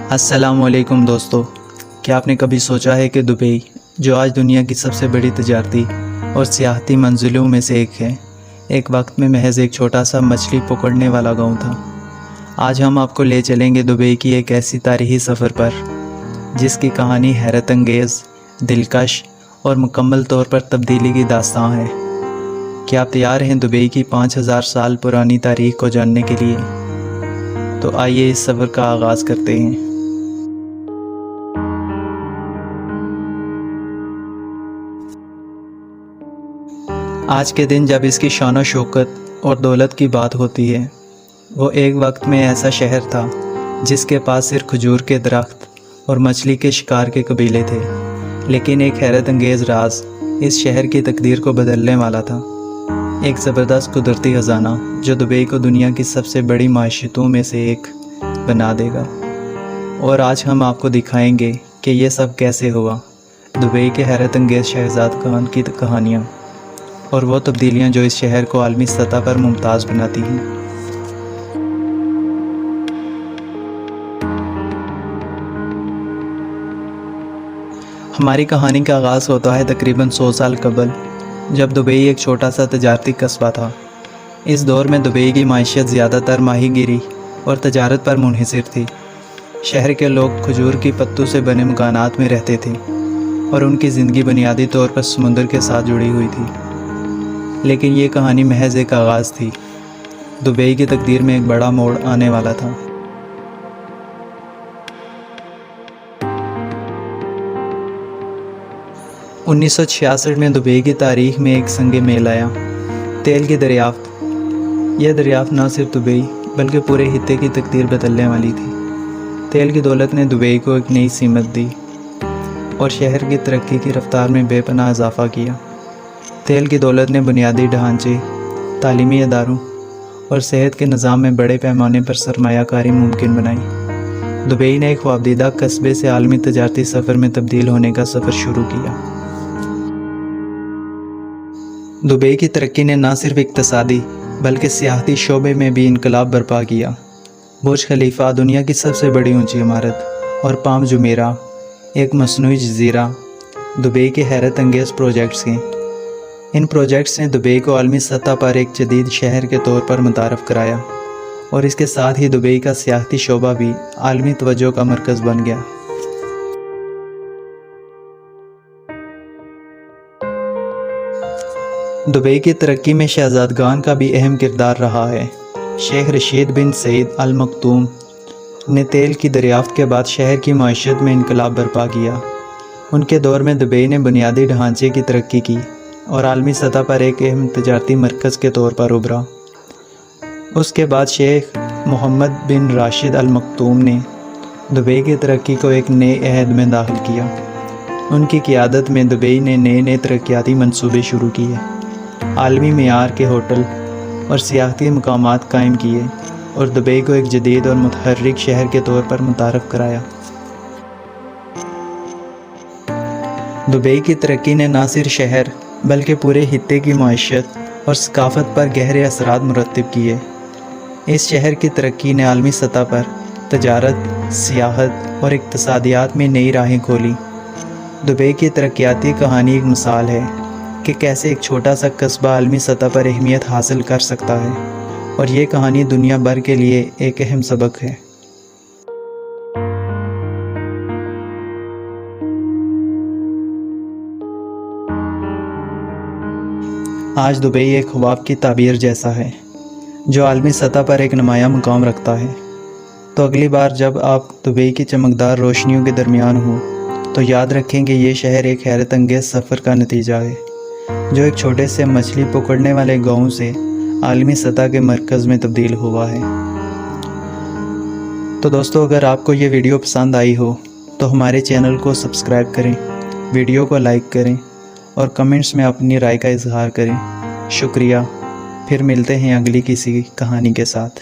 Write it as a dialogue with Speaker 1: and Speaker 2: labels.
Speaker 1: السلام علیکم دوستو، کیا آپ نے کبھی سوچا ہے کہ دبئی جو آج دنیا کی سب سے بڑی تجارتی اور سیاحتی منزلوں میں سے ایک ہے، ایک وقت میں محض ایک چھوٹا سا مچھلی پکڑنے والا گاؤں تھا۔ آج ہم آپ کو لے چلیں گے دبئی کی ایک ایسی تاریخی سفر پر جس کی کہانی حیرت انگیز، دلکش اور مکمل طور پر تبدیلی کی داستان ہے۔ کیا آپ تیار ہیں دبئی کی 5000 سال پرانی تاریخ کو جاننے کے لیے؟ تو آئیے اس سفر کا آغاز کرتے ہیں۔ آج کے دن جب اس کی شان و شوکت اور دولت کی بات ہوتی ہے، وہ ایک وقت میں ایسا شہر تھا جس کے پاس صرف کھجور کے درخت اور مچھلی کے شکار کے قبیلے تھے، لیکن ایک حیرت انگیز راز اس شہر کی تقدیر کو بدلنے والا تھا۔ ایک زبردست قدرتی خزانہ جو دبئی کو دنیا کی سب سے بڑی معیشتوں میں سے ایک بنا دے گا، اور آج ہم آپ کو دکھائیں گے کہ یہ سب کیسے ہوا۔ دبئی کے حیرت انگیز شہزادگان کی کہانیاں اور وہ تبدیلیاں جو اس شہر کو عالمی سطح پر ممتاز بناتی ہیں۔ ہماری کہانی کا آغاز ہوتا ہے تقریباً 100 سال قبل، جب دبئی ایک چھوٹا سا تجارتی قصبہ تھا۔ اس دور میں دبئی کی معیشت زیادہ تر ماہی گیری اور تجارت پر منحصر تھی۔ شہر کے لوگ کھجور کی پتوں سے بنے مکانات میں رہتے تھے اور ان کی زندگی بنیادی طور پر سمندر کے ساتھ جڑی ہوئی تھی۔ لیکن یہ کہانی محض ایک آغاز تھی۔ دبئی کی تقدیر میں ایک بڑا موڑ آنے والا تھا۔ انیس سو 66 میں دبئی کی تاریخ میں ایک سنگ میل آیا، تیل کی دریافت۔ یہ دریافت نہ صرف دبئی بلکہ پورے خطے کی تقدیر بدلنے والی تھی۔ تیل کی دولت نے دبئی کو ایک نئی سمت دی اور شہر کی ترقی کی رفتار میں بے پناہ اضافہ کیا۔ تیل کی دولت نے بنیادی ڈھانچے، تعلیمی اداروں اور صحت کے نظام میں بڑے پیمانے پر سرمایہ کاری ممکن بنائی۔ دبئی نے ایک خوابدیدہ قصبے سے عالمی تجارتی سفر میں تبدیل ہونے کا سفر شروع کیا۔ دبئی کی ترقی نے نہ صرف اقتصادی بلکہ سیاحتی شعبے میں بھی انقلاب برپا کیا۔ برج خلیفہ، دنیا کی سب سے بڑی اونچی عمارت، اور پام جمیرہ، ایک مصنوعی جزیرہ، دبئی کے حیرت انگیز پروجیکٹس ہیں۔ ان پروجیکٹس نے دبئی کو عالمی سطح پر ایک جدید شہر کے طور پر متعارف کرایا، اور اس کے ساتھ ہی دبئی کا سیاحتی شعبہ بھی عالمی توجہ کا مرکز بن گیا۔ دبئی کی ترقی میں شہزادگان کا بھی اہم کردار رہا ہے۔ شیخ رشید بن سعید ال مکتوم نے تیل کی دریافت کے بعد شہر کی معیشت میں انقلاب برپا کیا۔ ان کے دور میں دبئی نے بنیادی ڈھانچے کی ترقی کی اور عالمی سطح پر ایک اہم تجارتی مرکز کے طور پر ابھرا۔ اس کے بعد شیخ محمد بن راشد ال مکتوم نے دبئی کی ترقی کو ایک نئے عہد میں داخل کیا۔ ان کی قیادت میں دبئی نے نئے ترقیاتی منصوبے شروع کیے، عالمی معیار کے ہوٹل اور سیاحتی مقامات قائم کیے، اور دبئی کو ایک جدید اور متحرک شہر کے طور پر متعارف کرایا۔ دبئی کی ترقی نے نہ صرف شہر بلکہ پورے خطے کی معیشت اور ثقافت پر گہرے اثرات مرتب کیے۔ اس شہر کی ترقی نے عالمی سطح پر تجارت، سیاحت اور اقتصادیات میں نئی راہیں کھولیں۔ دبئی کی ترقیاتی کہانی ایک مثال ہے کہ کیسے ایک چھوٹا سا قصبہ عالمی سطح پر اہمیت حاصل کر سکتا ہے، اور یہ کہانی دنیا بھر کے لیے ایک اہم سبق ہے۔ آج دبئی ایک خواب کی تعبیر جیسا ہے جو عالمی سطح پر ایک نمایاں مقام رکھتا ہے۔ تو اگلی بار جب آپ دبئی کی چمکدار روشنیوں کے درمیان ہوں تو یاد رکھیں کہ یہ شہر ایک حیرت انگیز سفر کا نتیجہ ہے جو ایک چھوٹے سے مچھلی پکڑنے والے گاؤں سے عالمی سطح کے مرکز میں تبدیل ہوا ہے۔ تو دوستو، اگر آپ کو یہ ویڈیو پسند آئی ہو تو ہمارے چینل کو سبسکرائب کریں، ویڈیو کو لائک کریں اور کمنٹس میں اپنی رائے کا اظہار کریں۔ شکریہ۔ پھر ملتے ہیں اگلی کسی کہانی کے ساتھ۔